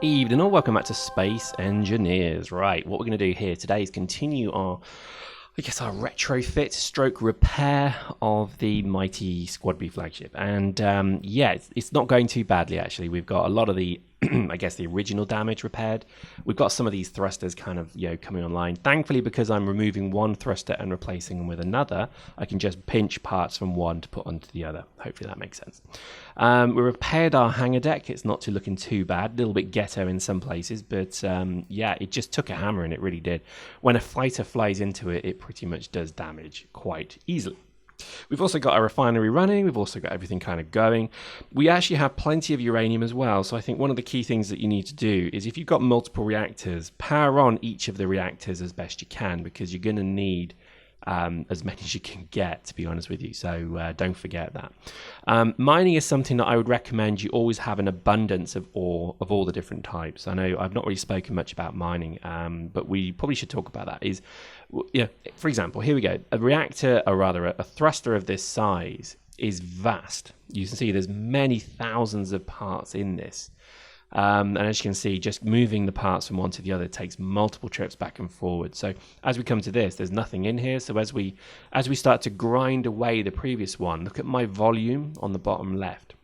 Evening all, welcome back to Space Engineers. Right, what we're going to do here today is continue our retrofit stroke repair of the mighty SquadB flagship. And yeah, it's not going too badly actually. We've got a lot of the the original damage repaired. We've got some of these thrusters kind of coming online. Thankfully, because I'm removing one thruster and replacing them with another, I can just pinch parts from one to put onto the other. Hopefully that makes sense. We repaired our hangar deck. It's not looking too bad. A little bit ghetto in some places, but yeah, it just took a hammer and it really did. When a fighter flies into it, it pretty much does damage quite easily. We've also got a refinery running. We've also got everything kind of going. We actually have plenty of uranium as well. So I think one of the key things that you need to do is if you've got multiple reactors, power on each of the reactors as best you can, because you're going to need as many as you can get, to be honest with you. So don't forget that. Mining is something that I would recommend you always have an abundance of ore of all the different types. I know I've not really spoken much about mining, but we probably should talk about that. For example, here we go. A reactor, or rather a thruster of this size is vast. You can see there's many thousands of parts in this. And as you can see, just moving the parts from one to the other takes multiple trips back and forward. So as we come to this, there's nothing in here. So as we start to grind away the previous one, look at my volume on the bottom left.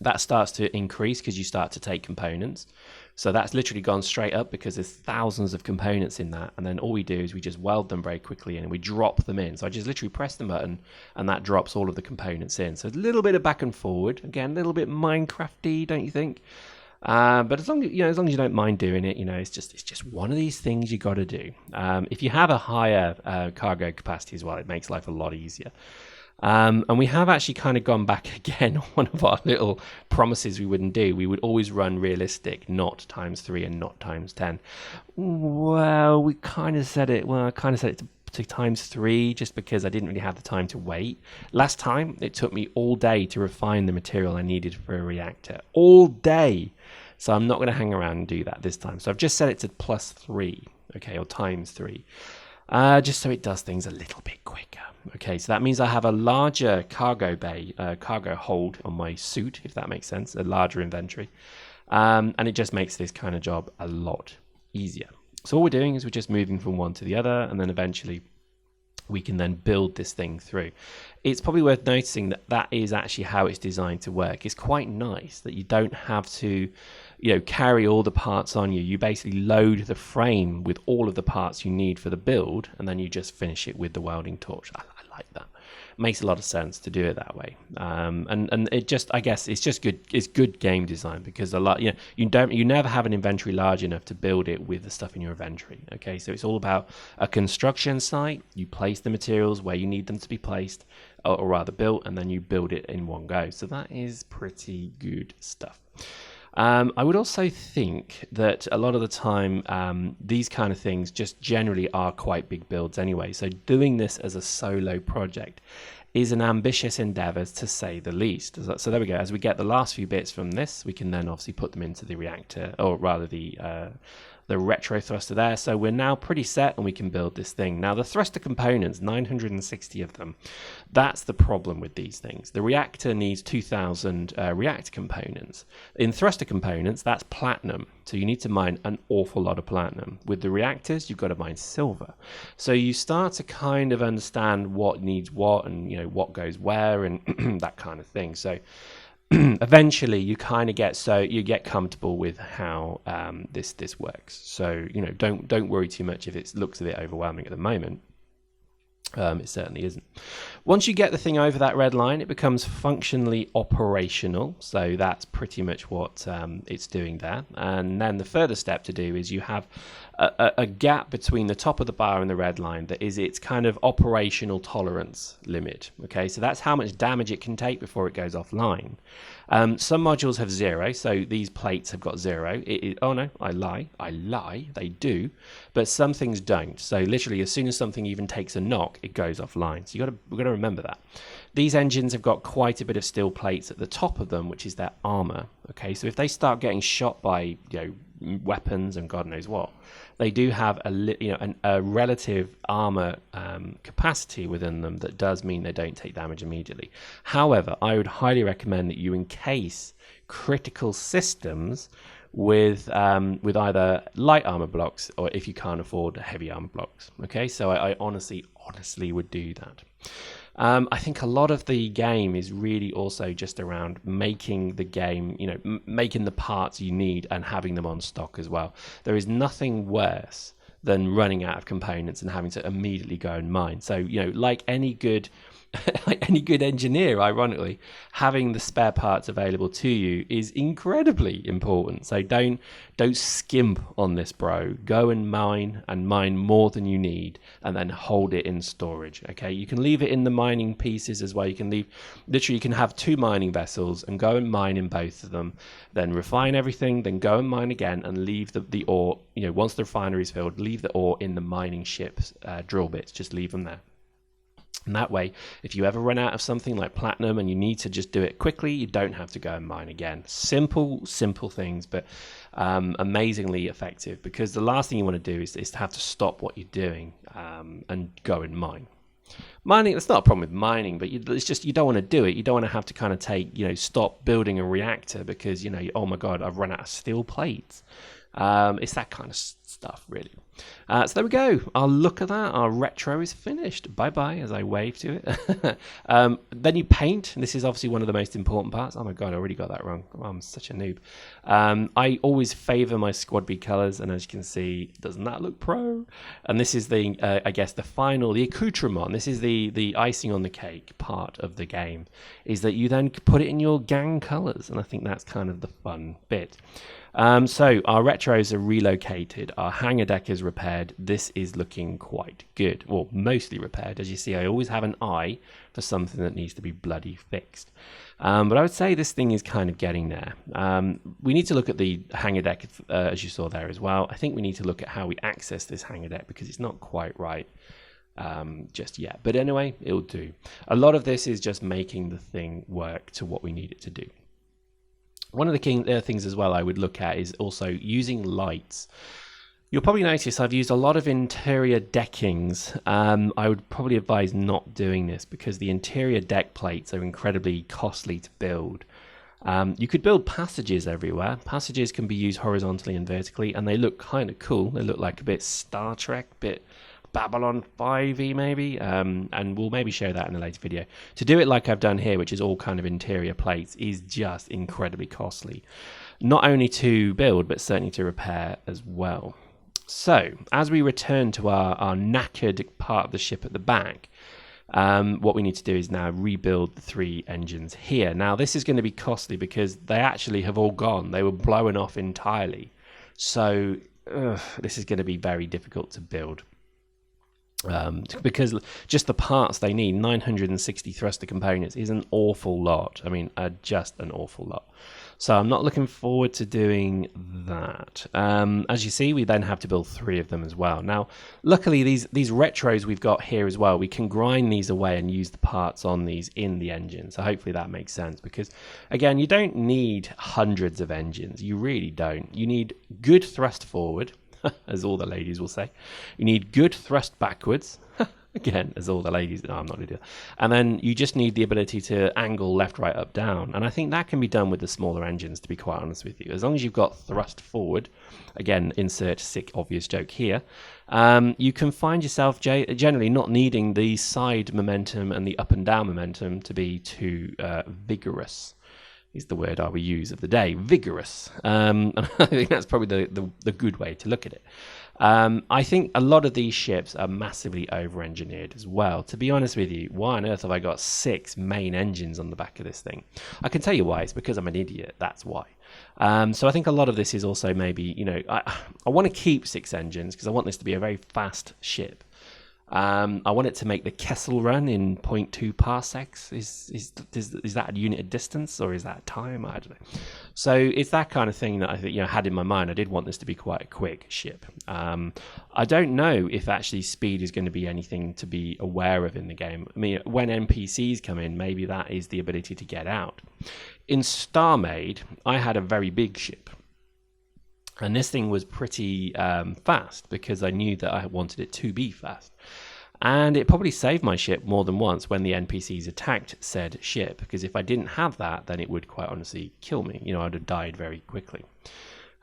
That starts to increase because you start to take components. So that's literally gone straight up because there's thousands of components in that. And then all we do is we just weld them very quickly and we drop them in. So I just literally press the button and that drops all of the components in. So a little bit of back and forward. Again, a little bit Minecraft-y, don't you think? But as long as you don't mind doing it, it's just one of these things you got to do. If you have a higher cargo capacity as well, it makes life a lot easier. And we have actually kind of gone back again on one of our little promises we wouldn't do. We would always run realistic, not ×3 and not ×10. Well, we kind of said it. Well, I kind of said it to ×3 just because I didn't really have the time to wait. Last time, it took me all day to refine the material I needed for a reactor. All day. So I'm not going to hang around and do that this time. So I've just set it to +3, okay, or ×3, just so it does things a little bit quicker. Okay, so that means I have a larger cargo bay, cargo hold on my suit, if that makes sense, a larger inventory. And it just makes this kind of job a lot easier. So all we're doing is we're just moving from one to the other, and then eventually we can then build this thing through. It's probably worth noticing that that is actually how it's designed to work. It's quite nice that you don't have to, carry all the parts on you. You basically load the frame with all of the parts you need for the build, and then you just finish it with the welding torch. I like that. Makes a lot of sense to do it that way, and it just, I guess, it's just good. It's good game design because you never have an inventory large enough to build it with the stuff in your inventory. Okay, so it's all about a construction site. You place the materials where you need them to be placed, or rather built, and then you build it in one go. So that is pretty good stuff. I would also think that a lot of the time, these kind of things just generally are quite big builds anyway. So doing this as a solo project is an ambitious endeavor, to say the least. So there we go. As we get the last few bits from this, we can then obviously put them into the reactor, or rather the retro thruster there. So we're now pretty set and we can build this thing. Now the thruster components, 960 of them. That's the problem with these things. The reactor needs 2000 reactor components. In thruster components, that's platinum. So you need to mine an awful lot of platinum. With the reactors, you've got to mine silver. So you start to kind of understand what needs what and what goes where and that kind of thing. So eventually you kind of get comfortable with how this works. So don't worry too much if it looks a bit overwhelming at the moment. It certainly isn't. Once you get the thing over that red line, it becomes functionally operational. So that's pretty much what it's doing there. And then the further step to do is you have a gap between the top of the bar and the red line that is its kind of operational tolerance limit. Okay, so that's how much damage it can take before it goes offline. Some modules have 0, so these plates have got 0. Oh no, I lie, they do, but some things don't. So literally, as soon as something even takes a knock, it goes offline. So we've got to remember that. These engines have got quite a bit of steel plates at the top of them, which is their armor. Okay, so if they start getting shot by weapons and God knows what, they do have a relative armor capacity within them that does mean they don't take damage immediately. However, I would highly recommend that you encase critical systems with either light armor blocks or if you can't afford heavy armor blocks. Okay, so I honestly would do that. I think a lot of the game is really also just around making the game, making the parts you need and having them on stock as well. There is nothing worse than running out of components and having to immediately go and mine. So, like any good engineer, ironically, having the spare parts available to you is incredibly important. So don't skimp on this, bro. Go and mine more than you need, and then hold it in storage. Okay, you can leave it in the mining pieces as well. You can you can have 2 mining vessels and go and mine in both of them, then refine everything, then go and mine again and leave the ore. Once the refinery is filled, leave the ore in the mining ship's drill bits. Just leave them there. And that way, if you ever run out of something like platinum and you need to just do it quickly, you don't have to go and mine again. Simple things, but amazingly effective, because the last thing you want to do is to have to stop what you're doing and go and mine. Mining, that's not a problem with mining, but it's just you don't want to do it. You don't want to have to kind of stop building a reactor because, oh my God, I've run out of steel plates. It's that kind of stuff, really. So there we go. Our look at that. Our retro is finished. Bye-bye as I wave to it. Then you paint. This is obviously one of the most important parts. Oh my God, I already got that wrong. Oh, I'm such a noob. I always favor my SquadB colors, and as you can see, doesn't that look pro? And this is the, I guess, the accoutrement. This is the icing on the cake part of the game, is that you then put it in your gang colors, and I think that's kind of the fun bit. So our retros are relocated, our hangar deck is repaired. This is looking quite good, well, mostly repaired. As you see, I always have an eye for something that needs to be bloody fixed. But I would say this thing is kind of getting there. We need to look at the hangar deck, as you saw there as well. I think we need to look at how we access this hangar deck because it's not quite right just yet. But anyway, it'll do. A lot of this is just making the thing work to what we need it to do. One of the key things as well I would look at is also using lights. You'll probably notice I've used a lot of interior deckings. I would probably advise not doing this because the interior deck plates are incredibly costly to build. You could build passages everywhere. Passages can be used horizontally and vertically, and they look kind of cool. They look like a bit Star Trek, bit Babylon 5-y maybe, and we'll maybe show that in a later video. To do it like I've done here, which is all kind of interior plates, is just incredibly costly. Not only to build, but certainly to repair as well. So, as we return to our knackered part of the ship at the back, what we need to do is now rebuild the 3 engines here. Now, this is going to be costly because they actually have all gone. They were blown off entirely. So, this is going to be very difficult to build. Because just the parts they need, 960 thruster components, is an awful lot. I mean, just an awful lot. So I'm not looking forward to doing that. As you see, we then have to build 3 of them as well. Now, luckily, these retros we've got here as well, we can grind these away and use the parts on these in the engine. So hopefully that makes sense because, again, you don't need hundreds of engines. You really don't. You need good thrust forward, as all the ladies will say. You need good thrust backwards. Again, as all the ladies, no, I'm not going to do that. And then you just need the ability to angle left, right, up, down. And I think that can be done with the smaller engines, to be quite honest with you. As long as you've got thrust forward, again, insert sick obvious joke here, you can find yourself generally not needing the side momentum and the up and down momentum to be too vigorous. Is the word I will use of the day, vigorous. I think that's probably the good way to look at it. I think a lot of these ships are massively over-engineered as well. To be honest with you, why on earth have I got 6 main engines on the back of this thing? I can tell you why. It's because I'm an idiot. That's why. So I think a lot of this is also maybe, I want to keep 6 engines because I want this to be a very fast ship. I want it to make the Kessel run in 0.2 parsecs. Is that a unit of distance or is that time? I don't know. So it's that kind of thing that I think had in my mind. I did want this to be quite a quick ship. I don't know if actually speed is going to be anything to be aware of in the game. I mean, when NPCs come in, maybe that is the ability to get out. In StarMade, I had a very big ship. And this thing was pretty fast because I knew that I wanted it to be fast. And it probably saved my ship more than once when the NPCs attacked said ship. Because if I didn't have that, then it would quite honestly kill me. I would have died very quickly.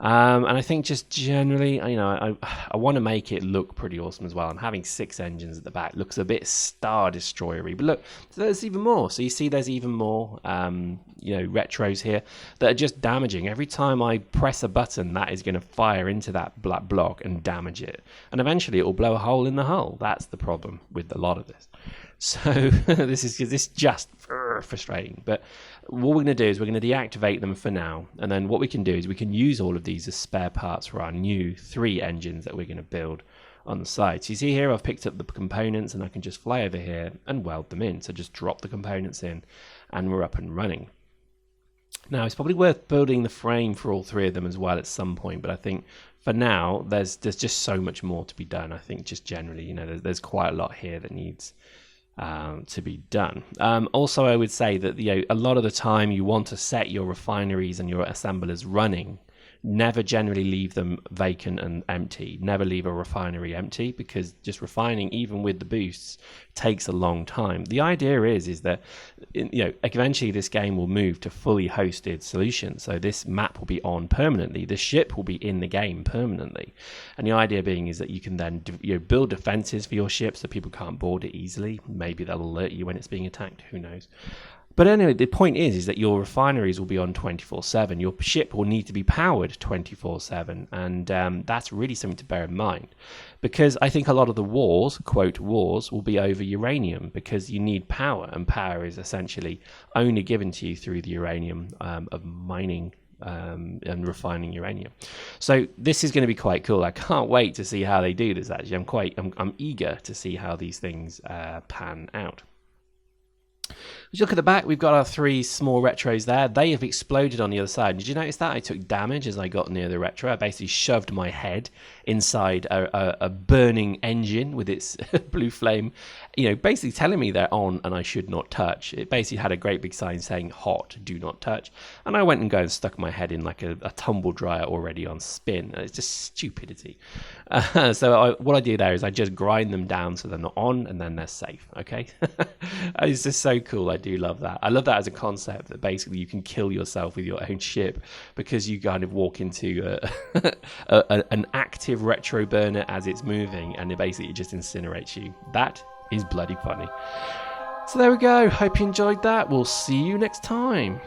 And I think just generally, I want to make it look pretty awesome as well. I'm having 6 engines at the back. Looks a bit Star Destroyer-y. But look, there's even more. So you see there's even more, retros here that are just damaging. Every time I press a button, that is going to fire into that black block and damage it. And eventually it will blow a hole in the hull. That's the problem with a lot of this. So this is just frustrating. But what we're going to do is we're going to deactivate them for now. And then what we can do is we can use all of these as spare parts for our new 3 engines that we're going to build on the side. So you see here I've picked up the components and I can just fly over here and weld them in. So just drop the components in and we're up and running. Now it's probably worth building the frame for all 3 of them as well at some point, but I think for now there's just so much more to be done. I think just generally, there's quite a lot here that needs to be done. Also, I would say that a lot of the time you want to set your refineries and your assemblers running. Never generally leave them vacant and empty. Never leave a refinery empty, because just refining, even with the boosts, takes a long time. The idea is that eventually this game will move to fully hosted solutions. So this map will be on permanently. The ship will be in the game permanently. And the idea being is that you can then build defenses for your ship so people can't board it easily. Maybe they'll alert you when it's being attacked. Who knows? But anyway, the point is that your refineries will be on 24/7. Your ship will need to be powered 24/7, and that's really something to bear in mind, because I think a lot of the wars, quote wars, will be over uranium, because you need power, and power is essentially only given to you through the uranium of mining and refining uranium. So this is going to be quite cool. I can't wait to see how they do this. Actually, I'm eager to see how these things pan out. If you look at the back, we've got our 3 small retros there. They have exploded on the other side. Did you notice that? I took damage as I got near the retro. I basically shoved my head inside a burning engine with its blue flame, basically telling me they're on and I should not touch. It basically had a great big sign saying hot, do not touch. And I went and stuck my head in like a tumble dryer already on spin. It's just stupidity. So what I do there is I just grind them down so they're not on, and then they're safe. Okay. It's just so cool. I do love that. I love that as a concept, that basically you can kill yourself with your own ship because you kind of walk into an active retro burner as it's moving, and it basically just incinerates you. That is bloody funny. So there we go. Hope you enjoyed that. We'll see you next time.